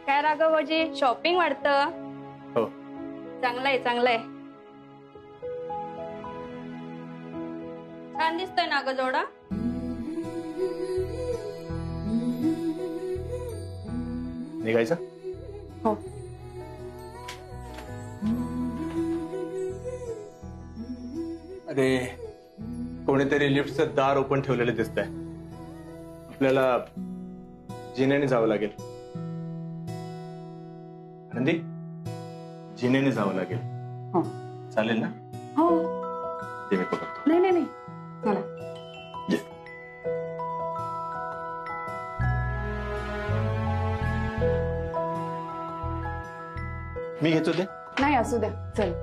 काय राघव भाऊजी शॉपिंग वाटतं? हो. चांगलंय चांगलंय. छान दिसतोय ना ग जोडा. निघायचं? हो. अरे कोणीतरी लिफ्टचं दार ओपन ठेवलेलं दिसतंय. आपल्याला जिन्याने जावं लागेल. आनंदी, जिन्याने जावं लागेल. हो. चालेल ना? हो. ते मी पकडतो. नाही नाही नाही चला. मी घेतो ते. नाही असू द्या चल.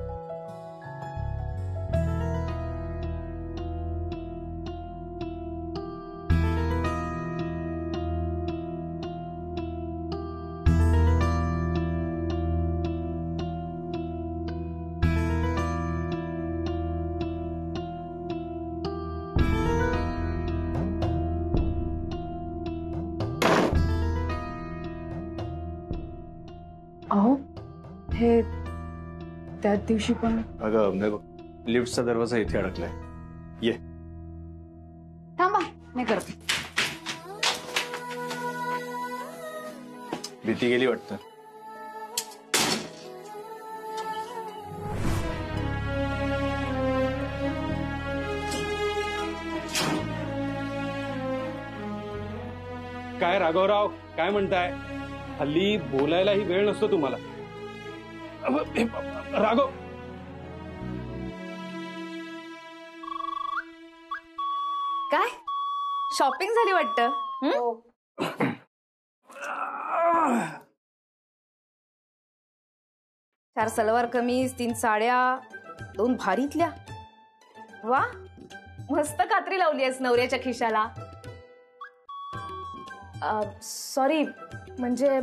अहो हे त्याच दिवशी पण. अगं लिफ्टचा दरवाजा इथे अडकलाय. ये. थांबा मी करते. भीती गेली वाटतं. काय राघवराव काय म्हणताय? हल्ली बोलायलाही वेळ नसतो तुम्हाला. राघव काय शॉपिंग झाली वाटतं? चार सलवार कमीज, 3 साड्या, 2 भारीतल्या. वा मस्त कात्री लावली आहेस नवऱ्याच्या खिशाला. सॉरी म्हणजे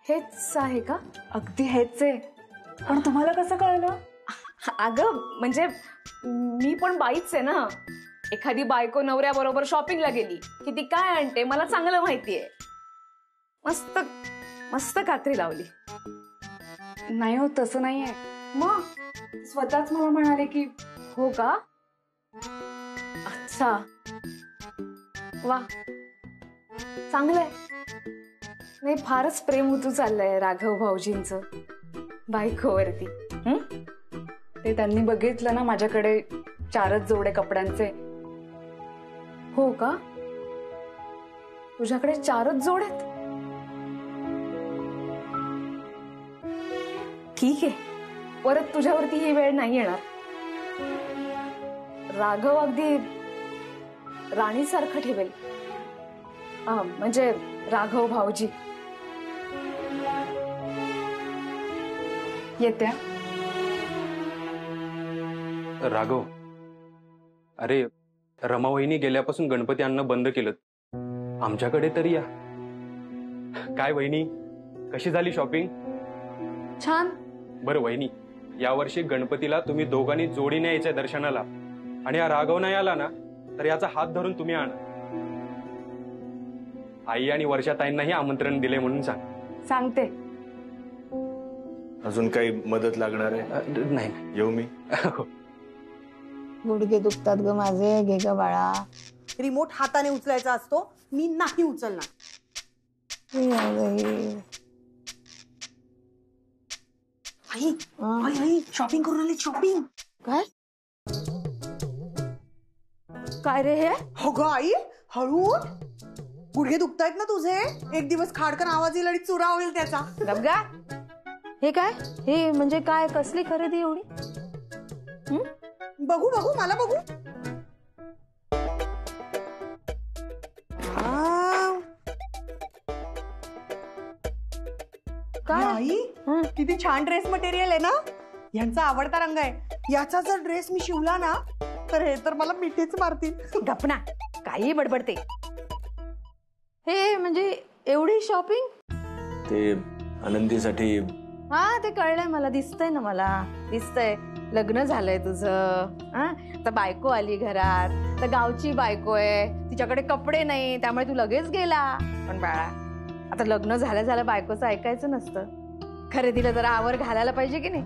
हेच आहे का? अगदी हेच आहे. पण तुम्हाला कसं कळलं? अगं म्हणजे मी पण बाईच आहे ना. एखादी बायको नवऱ्याबरोबर शॉपिंगला गेली की ती काय आणते मला चांगलं माहितीये. मस्त मस्त कात्री लावली. नाही हो तसं नाहीये. मग स्वतःच मला म्हणाले की. हो का? अच्छा वा चांगलंय. नाही फारच प्रेम होतू चाललंय राघव भाऊजींचं बायकोवरती. ते त्यांनी बघितलं ना माझ्याकडे 4च जोडे कपड्यांचे. हो का? तुझ्याकडे 4च जोड आहेत? ठीक आहे परत तुझ्यावरती ही वेळ नाही येणार. राघव अगदी राणीसारखं ठेवेल. म्हणजे राघव भाऊजी. येत्या. राघव अरे रमावहिनी गेल्यापासून गणपती आणणं बंद केलं. आमच्याकडे तरी या. काय वहिनी कशी झाली शॉपिंग? छान. बरं वहिनी यावर्षी गणपतीला तुम्ही दोघांनी जोडीने यायचंय दर्शनाला. आणि हा राघव नाही आला ना तर याचा हात धरून तुम्ही आणा. आई आणि वर्षाताईंनाही आमंत्रण दिले म्हणून सांग. सांगते. अजून काही मदत लागणार आहे? नाही येऊ मी? गुडघे दुखतात ग माझे. घे ग बाळा. रिमोट हाताने उचलायचा असतो. मी नाही उचलणार. आई आई आई शॉपिंग करून आली. शॉपिंग. काय काय रे हे? हो ग आई हळू. गुडघे दुखतायत ना तुझे. एक दिवस खाडकन आवाज येईल आणि चुरा होईल त्याचा. गबगा. हे काय? हे म्हणजे काय? कसली खरेदी एवढी? बघू बघू मला बघू. काय आई किती छान ड्रेस मटेरियल आहे ना. यांचा आवडता रंग आहे. याचा जर ड्रेस मी शिवला ना तर हे तर मला मिठीच मारतील. गपना काही बडबडते. हे म्हणजे एवढी शॉपिंग? ते आनंदीसाठी. हा ते कळलंय मला. दिसतंय ना मला. दिसतंय लग्न झालंय तुझं. आता बायको आली घरात तर आता गावची बायको आहे, तिच्याकडे कपडे नाही, त्यामुळे तू लगेच गेला. पण बाळा, आता लग्न झालं बायकोचं ऐकायचं नसतं. खरेदीला जरा आवर घालायला पाहिजे की नाही.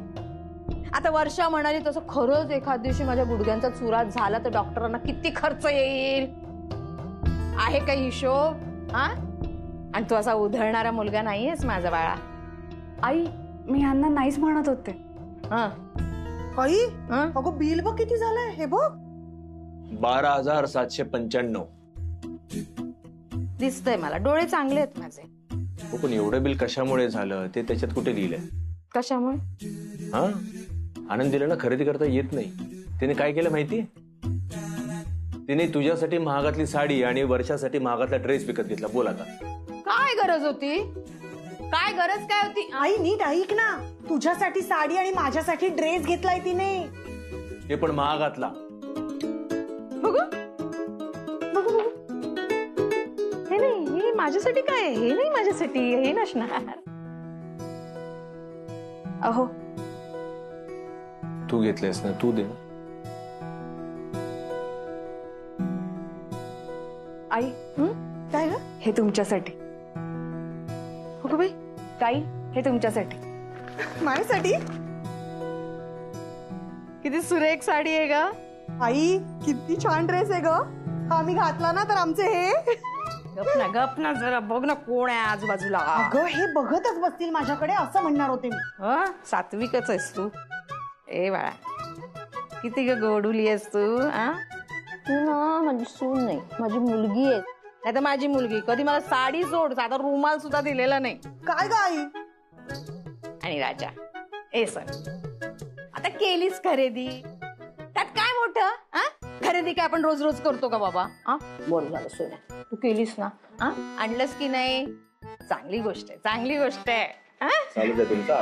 आता वर्षा म्हणाली तसं खरंच एखाद दिवशी माझ्या गुडघ्यांचा चुरा झाला तर डॉक्टरांना किती खर्च येईल, आहे काही हिशोब? हा, आणि तू असा उधळणारा मुलगा नाहीयेस माझा बाळा. आई, मी यांना नाहीच म्हणत होते. हा, आई हा? अगं बिल बघ किती झालंय हे बघ. 12,795. दिसतंय मला, डोळे चांगले आहेत माझे. हो, पण एवढं बिल कशामुळे झालं ते त्याच्यात कुठे लिहिलंय? कशामुळे? हा, आनंदीला ना खरेदी करता येत नाही. तिने काय केलं माहितीये? तिने तुझ्यासाठी महागातली साडी आणि वर्षासाठी महागातला ड्रेस विकत घेतला. बोल आता. काय गरज होती? काय गरज काय होती? आई नीट ऐक ना, तुझ्यासाठी साडी आणि माझ्यासाठी ड्रेस घेतलाय तिने. ते पण महागातला. बघू बघू. हे नाही, हे माझ्यासाठी काय आहे? हे नाही माझ्यासाठी, हे नसणार. अहो, तू घेतलेस ना, तू दे ना. आई, काय ग? हे तुमच्यासाठी. हो बाई, ताई, हे तुमच्यासाठी. माझ्यासाठी? किती सुरेख साडी आहे ग. आई किती छान ड्रेस आहे ग. हा मी घातला ना तर आमचे हे. गप ना जरा, बघ ना कोण आहे आजूबाजूला. अगं हे बघतच बसतील माझ्याकडे असं म्हणणार होते मी. सात्विकच आहेस तू. ए बाळा, किती ग गोडुली आहेस तू. तू ना माझी सून नाही, माझी मुलगी आहे. नाही तर माझी मुलगी कधी मला साडी सोड, साधा रुमाल सुद्धा दिलेला नाही. काय ग आई? आणि राजा, ए सर, आता केलीस खरेदी, त्यात काय मोठं? खरेदी काय आपण रोज रोज करतो का बाबा? बोल झालं सोन्या. तू केलीस ना, आणलंस की नाही? चांगली गोष्ट आहे, चांगली गोष्ट आहे. चालू आहे तुमचा.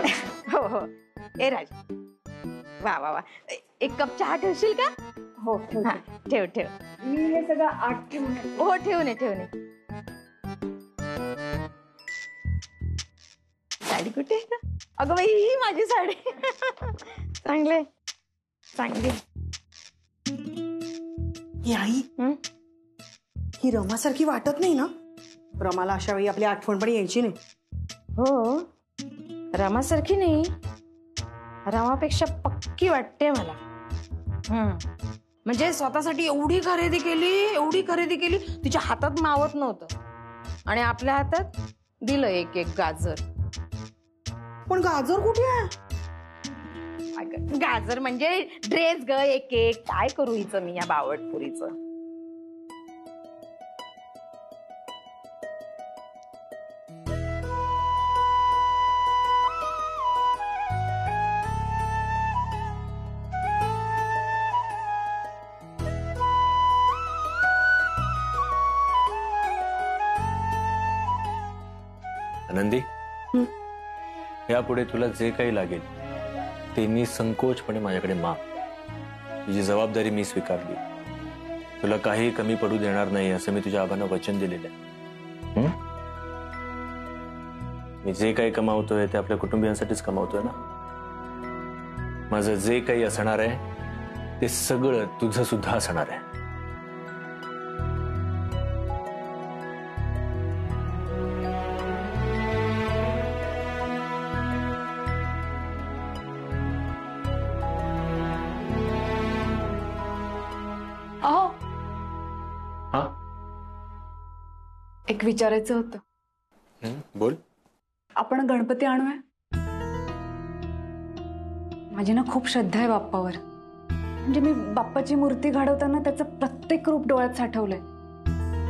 हो हो. ए राजा, वा वा वा, एक कप चहा ठेवशील का? हो, हा, ठेव ठेव. मी हे सगळं आठ ठेवून. हो, ठेवून ठेवून. साडी कुठे आहे का? अगं बाई, ही माझी साडी. चांगले, चांगली. ही आई ही रमासारखी वाटत नाही ना? रमाला अशा वेळी आपली आठवण पण यायची नाही. हो, रमासारखी नाही, रमापेक्षा पक्की वाटते मला. म्हणजे स्वतःसाठी एवढी खरेदी केली, तिच्या हातात मावत नव्हतं, आणि आपल्या हातात दिलं एक एक गाजर. पण गाजर कुठे आहे? गाजर म्हणजे ड्रेस ग, एक एक. काय करू हिचं मी या बावटपुरीचं. आनंदी, यापुढे तुला जे काही लागेल ते निसंकोचपणे माझ्याकडे माग. तुझी जबाबदारी मी स्वीकारली. तुला काही कमी पडू देणार नाही असं मी तुझ्या आबांना वचन दिलेलं आहे. मी जे काही कमावतोय ते आपल्या कुटुंबियांसाठीच कमावतोय ना. माझं जे काही असणार आहे ते सगळं तुझं सुद्धा असणार आहे. अहो, हा, एक विचारायचं होतं. बोल. आपण गणपती आणूया. माझी ना खूप श्रद्धा आहे बाप्पावर. म्हणजे मी बाप्पाची मूर्ती घडवताना त्याचं प्रत्येक रूप डोळ्यात साठवलंय.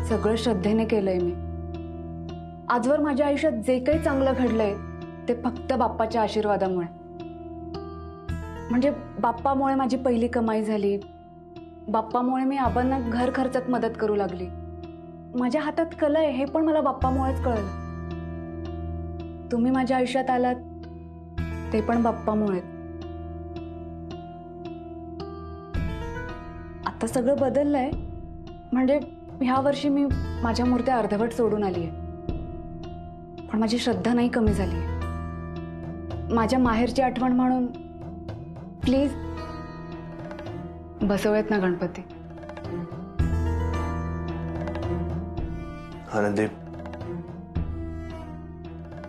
सगळं श्रद्धेने केलंय मी. आजवर माझ्या आयुष्यात जे काही चांगलं घडलंय ते फक्त बाप्पाच्या आशीर्वादामुळे. म्हणजे बाप्पामुळे माझी पहिली कमाई झाली. बाप्पामुळे मी आबांना घर खर्चात मदत करू लागली. माझ्या हातात कला आहे हे पण मला बाप्पामुळेच कळलं. तुम्ही माझ्या आयुष्यात आलात ते पण बाप्पामुळे. आता सगळं बदललंय. म्हणजे ह्या वर्षी मी माझ्या मूर्त्या अर्धवट सोडून आली आहे, पण माझी श्रद्धा नाही कमी झाली. माझ्या माहेरची आठवण म्हणून प्लीज बसवूयात ना गणपती. आनंदी,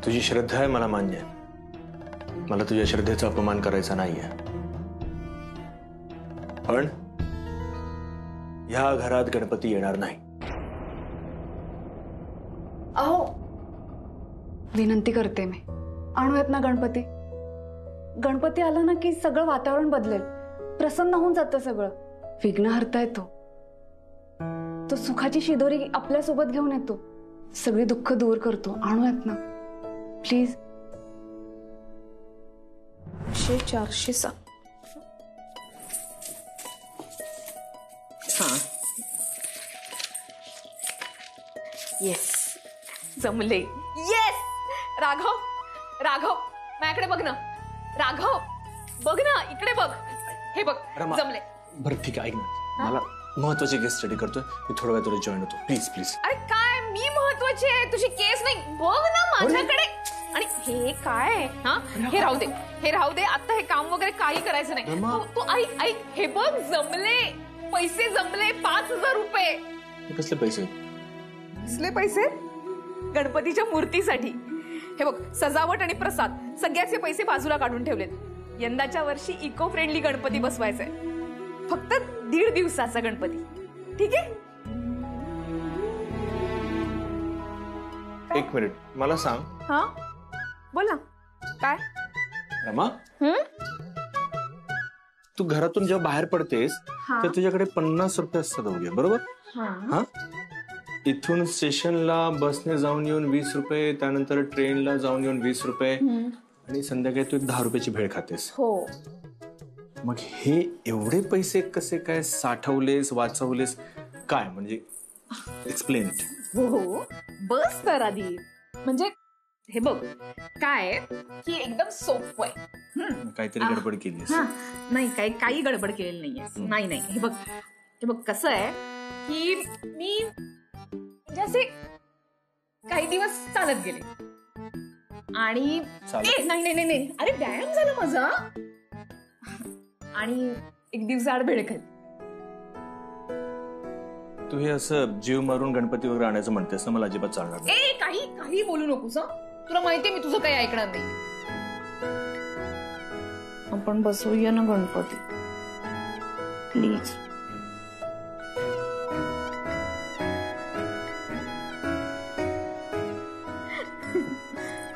तुझी श्रद्धा आहे मला मान्य आहे. मला तुझ्या श्रद्धेचा अपमान करायचा नाहीये. पण ह्या घरात गणपती येणार नाही. अहो, विनंती करते मी, आणूयात ना गणपती. गणपती आला ना की सगळं वातावरण बदलेल, प्रसन्न होऊन जातं सगळं. विघ्न हरता येतो, तो सुखाची शिदोरी आपल्यासोबत घेऊन येतो, सगळी दुःख दूर करतो. आणूयात ना प्लीज. 407. हा, येस, जमले. येस, राघव, राघव माझ्याकडे बघ ना. राघव बघ ना, इकडे बघ. हे बघ, रमा. जमले. बरं ठीक आहे, ऐक ना, मला महत्वाची केस स्टडी करतोय मी, थोडा वेळ तुला जॉईन होतो प्लीज प्लीज. अरे काय मी महत्वाची आहे, तुझी केस नाही. बघ ना माझ्याकडे. आणि हे काय, हा, हे राहू दे, हे राहू दे. आता हे काम वगैरे काही करायचं नाही. रमा. तू ऐक ऐक, हे बघ जमले, पैसे जमले. 5,000 रुपये. हे कसले पैसे? कसले पैसे? गणपतीच्या मूर्तीसाठी. हे बघ, सजावट आणि प्रसाद सगळ्याचे पैसे बाजूला काढून ठेवलेत. यंदाच्या वर्षी इको फ्रेंडली गणपती बसवायचाय. फक्त 1.5 दिवसाचा गणपती. ठीक आहे? एक मिनिट, मला सांग हा, बोल ना. काय? रमा, तू घरातून जेव्हा बाहेर पडतेस तर तुझ्याकडे 50 रुपये असतात अवघे, बरोबर? हा, इथून स्टेशनला बसने जाऊन येऊन 20 रुपये, त्यानंतर ट्रेनला जाऊन येऊन 20 रुपये, आणि संध्याकाळी तू 10 रुपयाची भेळ खातेस. हो. मग हे एवढे पैसे कसे काय साठवलेस, वाचवलेस काय? म्हणजे एक्सप्लेन इट. हो, बस तर आधी. म्हणजे हे बघ, काय की एकदम सोपं आहे. काहीतरी गडबड केलीस. हा, नाही, काही गडबड केलेली नाहीये. नाही नाही, हे बघ कसं आहे की मी म्हणजे असे काही दिवस चालत गेले आणि नाही, अरे व्यायाम झाला माझा. आणि एक दिवसाआड भेळ खाल्ली. तू हे असं जीव मारून गणपती वगैरे आणायचं म्हणतेस ना, मला अजिबात चालणार नाही. काही बोलू नकोस. तुला माहितीये मी तुझं काही ऐकणार नाही. आपण बसवूया ना गणपती प्लीज.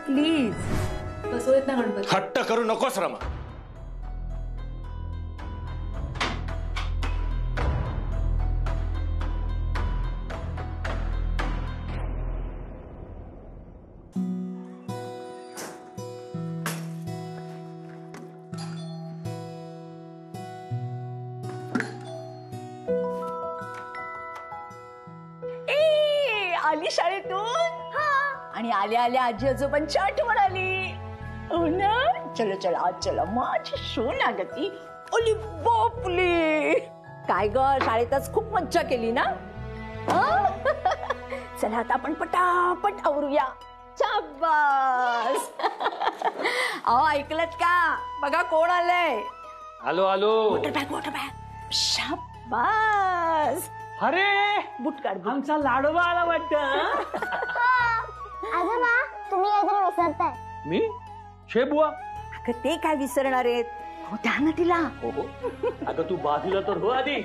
प्लीज बसवूयात ना गणपती. हट्ट करू नकोस रमा. आली शाळेतून आणि आल्या आल्या आजी आजोबांची आठवण आली. हो ना, चलो चलो आज चला माझी सोना गती. ओली बापली, काय ग, शाळेतच खूप मज्जा केली ना. चला आता आपण पटापट आवरूया. शाबास. अहो ऐकलत का, बघा कोण आलंय. आलो आलो. Water bag. शाबास. अरे, बुट काढ. आमचा लाडोबा आला वाटतं. आजोबा तुम्ही काहीतरी विसरताय. मी शेबुआ. अगं ते काय विसरणार आहेत, हो द्या ना तिला. हो हो, अगं तू बाजूला तर हो आधी.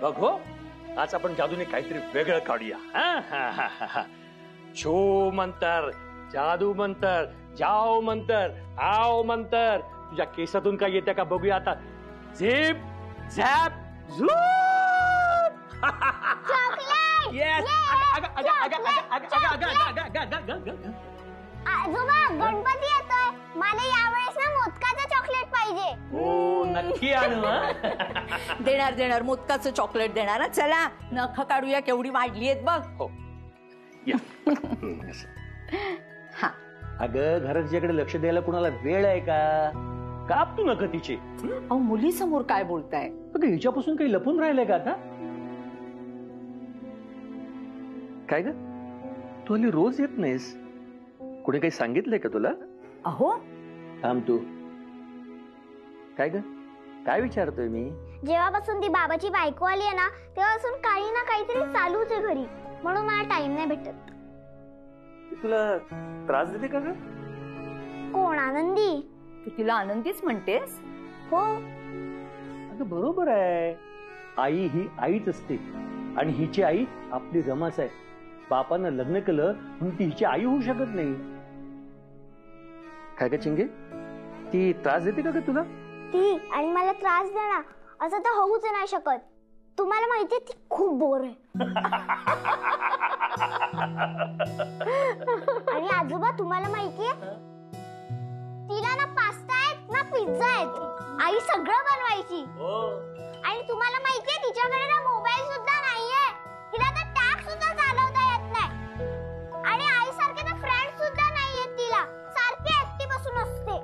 बघ हो, आज आपण जादूने काहीतरी वेगळं काढूया. शो मंतर, जादू मंतर, जाओ मंतर, आओ मंतर. तुझ्या केसातून काय येते का बघूया आता. झिप झॅप झूप. येस. आजोबा गणपती येतोय, मला यावेळेस ना मोदकाचं चॉकलेट पाहिजे. हो नक्की आणू. देणार मोदकाचं चॉकलेट देणार. चला नख काढूया, केवढी वाढली आहेत बघ. हो या. हा, अगं घराच्याकडे लक्ष द्यायला कुणाला वेळ आहे का? काप तू नका तिचे. अहो मुली समोर काय बोलताय. अगं हिच्यापासून काही लपून राहिलंय का आता? काय ग, तू हल्ली रोज येत नाहीस, कुणी काही सांगितलंय का तुला? अहो थांब तू. काय ग, काय विचारतोय मी? जेव्हापासून ती बाबाची बायको आली आहे ना तेव्हापासून काही ना काहीतरी चालूच आहे घरी, म्हणून मला टाइम नाही भेटत. तुला त्रास देते का ग? कोण? आनंदी? तू तिला आनंदीच म्हणतेस? हो. अगं बरोबर आहे, आई ही आईच असते आणि हिची आई आपली रमाच आहे. बापानं लग्न केलं म्हणून ती हिची आई होऊ शकत नाही. काय का चिंगे, ती त्रास देते का ग तुला? ती आणि मला त्रास देणार असं तर होऊच नाही शकत. तुम्हाला माहितीये ती खूप बोर आहे. आणि आजोबा तुम्हाला माहितीये तिला ना पास्ता आहेत ना पिझ्झा आहेत. आई सगळं बनवायची. आणि तुम्हाला माहितीये तिच्याकडे ना मोबाईल सुद्धा नाहीये. तिला तर टॅग सुद्धा चालवता येत नाही. आणि आई सारखे ना फ्रेंड सुद्धा नाहीयेत तिला. सारखी एकटी बसून असते.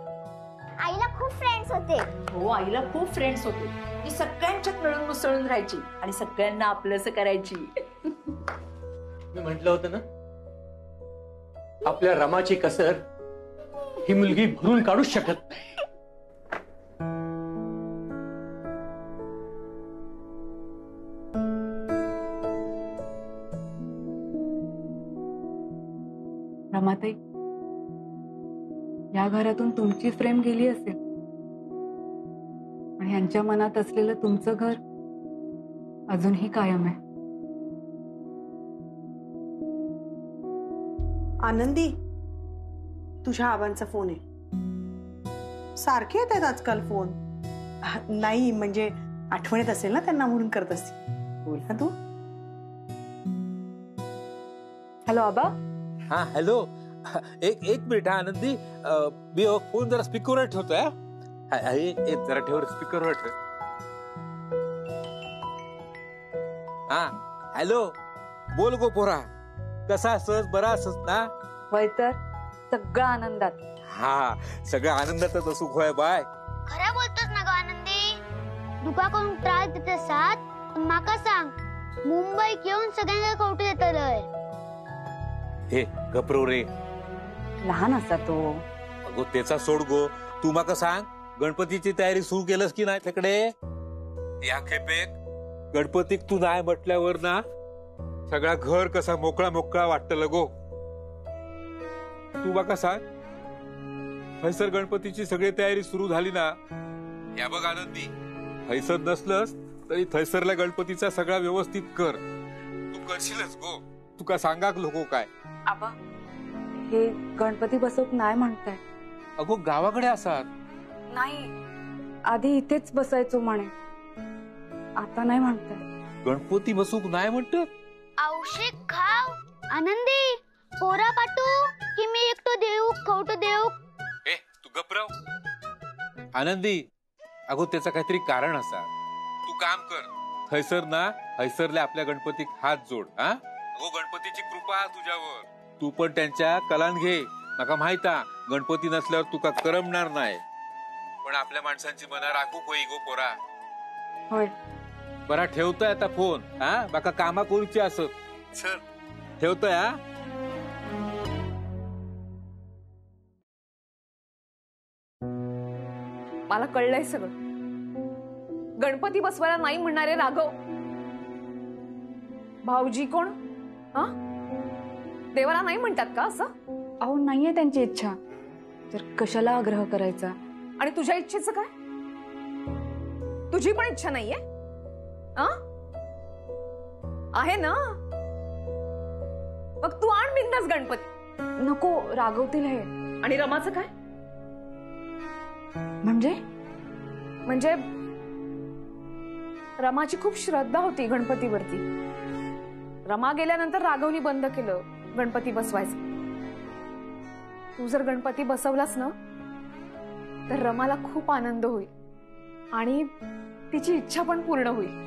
आईला खूप फ्रेंड्स होते. हो, आईला खूप फ्रेंड्स होते. ती सगळ्यांच्यात मिळून मिसळून राहायची आणि सगळ्यांना आपलंसं करायची. मी म्हंटल होतं ना, आपल्या रमाची कसर ही मुलगी भरून काढूच शकत नाही. रमाताई, या घरातून तुमची फ्रेम गेली असेल, पण ह्यांच्या मनात असलेलं तुमचं घर अजूनही कायम आहे. आनंदी, तुझ्या आबांचा फोन आहे. सारखे येत आहेत आजकाल फोन. नाही म्हणजे आठवण येत असेल ना त्यांना म्हणून करत असतील. बोल ना तू. हॅलो आबा. हा हॅलो, एक मिनिट हा आनंदी, मी फोन जरा स्पीकरवर ठेवतोय. जरा ठेव, स्पीकरवर ठेव. हा हॅलो, बोल गो पोरा, कसा असस? बरा असस ना? होय तर, सगळं आनंदात. हा, सगळं आनंदातच असू होय बाय. खरं बोलतोस ना ग आनंदी? तुका कोण त्रास देत असतात माका सांग. मुंबईत येऊन सगळ्यांना कवटी देतलय. हे गप्रो रे, लहान असा तो. अगो त्याचा सोड गो. तू माका सांग, गणपतीची तयारी सुरू केलंस की नाही तिकडे? या खेपेक गणपतीक तू नाही म्हटल्यावर ना सगळा घर कसा मोकळा मोकळा वाटत लगो. तू माका सांग, हैसर गणपतीची सगळी तयारी सुरू झाली ना? या बघ आनंदी, हैसर नसलंस तरी थैसरला गणपतीचा सगळा व्यवस्थित कर. तू करशीलच गो. तुका सांगा लोक काय? आबा, हे गणपती बसवत नाही म्हणताय. अगो गावाकडे असात. नाही, आधी इथेच बसायचो म्हणे, आता नाही म्हणताय. गणपती बसूक नाही म्हणतात? औषध खाव आनंदी. पोरा पाटू की मी एकटो देऊ खवटो देऊ? ए तू गप्राव. आनंदी, अगो त्याचा काहीतरी कारण असा. तू काम कर, थैसर ना हैसरला आपल्या गणपतीक हात जोड. हा अगो, गणपतीची कृपा तुझ्यावर. तू पण त्यांच्या कलान घे. माका माहिता गणपती नसल्यावर तुका करमणार नाही, पण आपल्या माणसांची मना राखू होई गो पोरा. होय. बरा ठेवतोय आता फोन. हा, माका कामा करूची असत. चल ठेवतोय. हा, मला कळलंय सगळं. गणपती बसवायला नाही म्हणणारे राघव भाऊजी कोण? हा, देवाला नाही म्हणतात का असं? अहो, नाहीये त्यांची इच्छा, तर कशाला आग्रह करायचा? आणि तुझ्या इच्छेचं काय? तुझी पण इच्छा नाहीये? आहे ना? मग तू आण बिंदास गणपती. नको, रागवतील हे. आणि रमाचं काय? म्हणजे रमाची खूप श्रद्धा होती गणपतीवरती. रमा गेल्यानंतर राघवनी बंद केलं गणपती बसवायचं. तू जर गणपती बसवलास ना तर रमाला खूप आनंद होईल आणि तिची इच्छा पण पूर्ण होईल.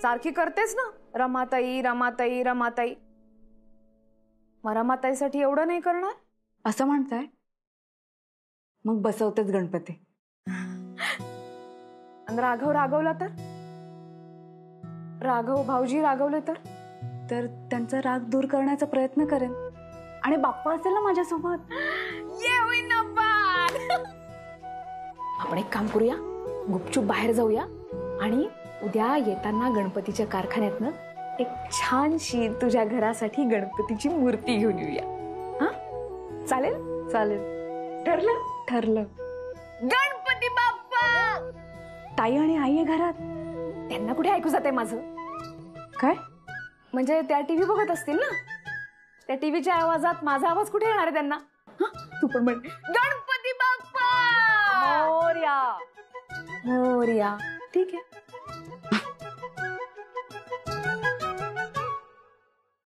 सारखी करतेस ना रमाताई रमाताई रमाताई, मग रमाताईसाठी एवढं नाही करणार? असं म्हणताय? मग बसवतेच गणपती. आणि राघव रागवला तर? राघव भाऊजी रागवले तर त्यांचा राग दूर करण्याचा प्रयत्न करेन. आणि बाप्पा असेल ना माझ्यासोबत. आपण एक काम करूया, गुपचूप बाहेर जाऊया आणि उद्या येताना गणपतीच्या कारखान्यातनं एक छानशी तुझ्या घरासाठी गणपतीची मूर्ती घेऊन येऊया. हा चालेल? चालेल. ठरलं? ठरलं. गणपती बाप्पा. ताई आणि आई आहे घरात. त्यांना कुठे ऐकू जाते माझं? काय? म्हणजे त्या टीव्ही बघत असतील ना, त्या टीव्हीच्या आवाजात माझा आवाज कुठे येणार आहे त्यांना? हा, तू पण म्हण गणपती बाप्पा मोरया. मोरया. ठीक आहे.